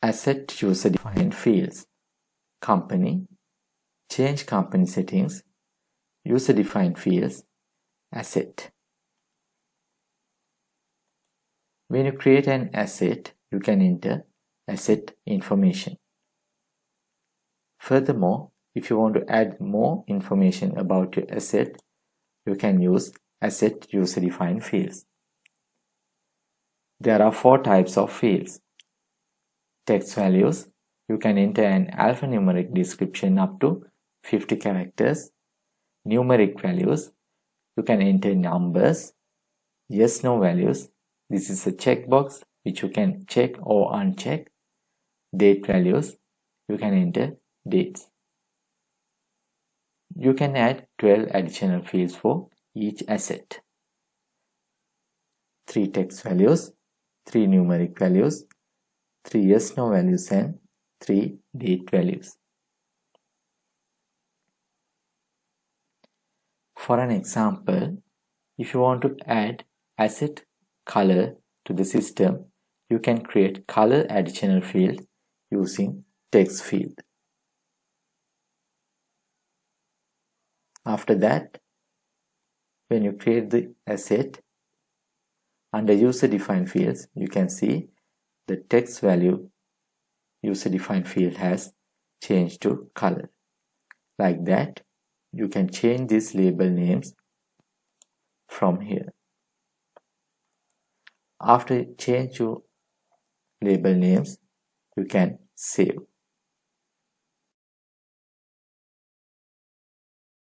Asset user-defined fields. Company. Change company settings. User-defined fields. Asset. When you create an asset, you can enter asset information. Furthermore, if you want to add more information about your asset, you can use asset user-defined fields. There are 4 types of fields. Text values. You can enter an alphanumeric description up to 50 characters. Numeric values. You can enter numbers. Yes/no values. This is a checkbox which you can check or uncheck. Date values. You can enter dates. You can add 12 additional fields for each asset. 3 text values, 3 numeric values, 3 yes/no values and 3 date values. For an example, if you want to add asset color to the system, you can create color additional field using text field. After that, when you create the asset, under user-defined fields, you can see the text value user-defined field has changed to color. Like that, you can change these label names from here. After change your label names, you can save.